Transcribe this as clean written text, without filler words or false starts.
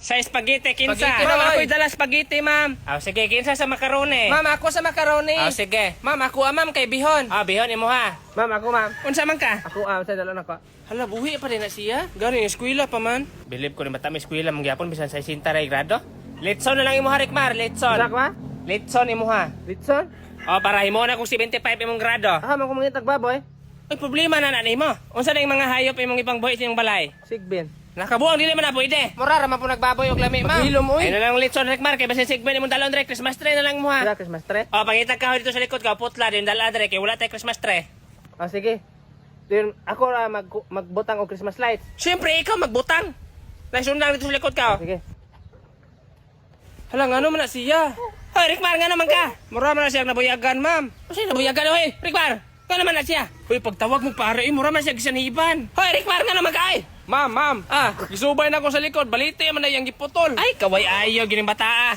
Sa spaghetti, kinsa. Spaghetti, Ma'am, oy. ako'y dala spaghetti, ma'am. Sige, kinsa sa macaroni. Ma'am, ako sa macaroni. Sige. Ma'am, ako ma'am kay Bihon. Bihon imo ha. Ma'am, ako ma'am. Unsa man ka? Ako sa dalon ako. Hala, buhi pa din na siya. Galing eskwela pa man. Bilib ko ni mata may eskwela mangyapon bisan sa 60 ray grado. Litson na lang imo ha, Rikmar, litson. Sak ma? Litson imo ha. Litson? Para himo na kung 75 imong grado. Man ko mga tagbaboy. Ay problema na nimo. Unsa na yung mga hayop imong ibang buhi sa imong balay? Sigbin. Nakabuang dili man na pwede. Mura ra man po nagbaboy og lami, ma'am. Hilom Ay oy. na lang litson, Rikmar, kay basin sigben imong dalon dire Christmas tree na lang mo ha. Wala Christmas tree. Pangitag ka dito sa likod ka, putla din dala dire kay wala tay Christmas tree. Sige. Then ako ra magbutang og Christmas lights. Siyempre ikaw magbutang. Nasundan dito sa likod ka. Sige. Hala, nga naman na siya. Hoy, Rikmar, nga naman ka. Mura man na siya nabuyagan, ma'am. Kasi nabuyagan, hoy. Rikmar, nga naman na siya. Hoy, pagtawag mo pare, mura man siya gisaniban. Hoy, Rikmar, nga naman ka, ay. Ma'am. Ah, Gisubay na ako sa likod. Balite man na yang giputol. ay, kaway ayaw, gining bata, ah.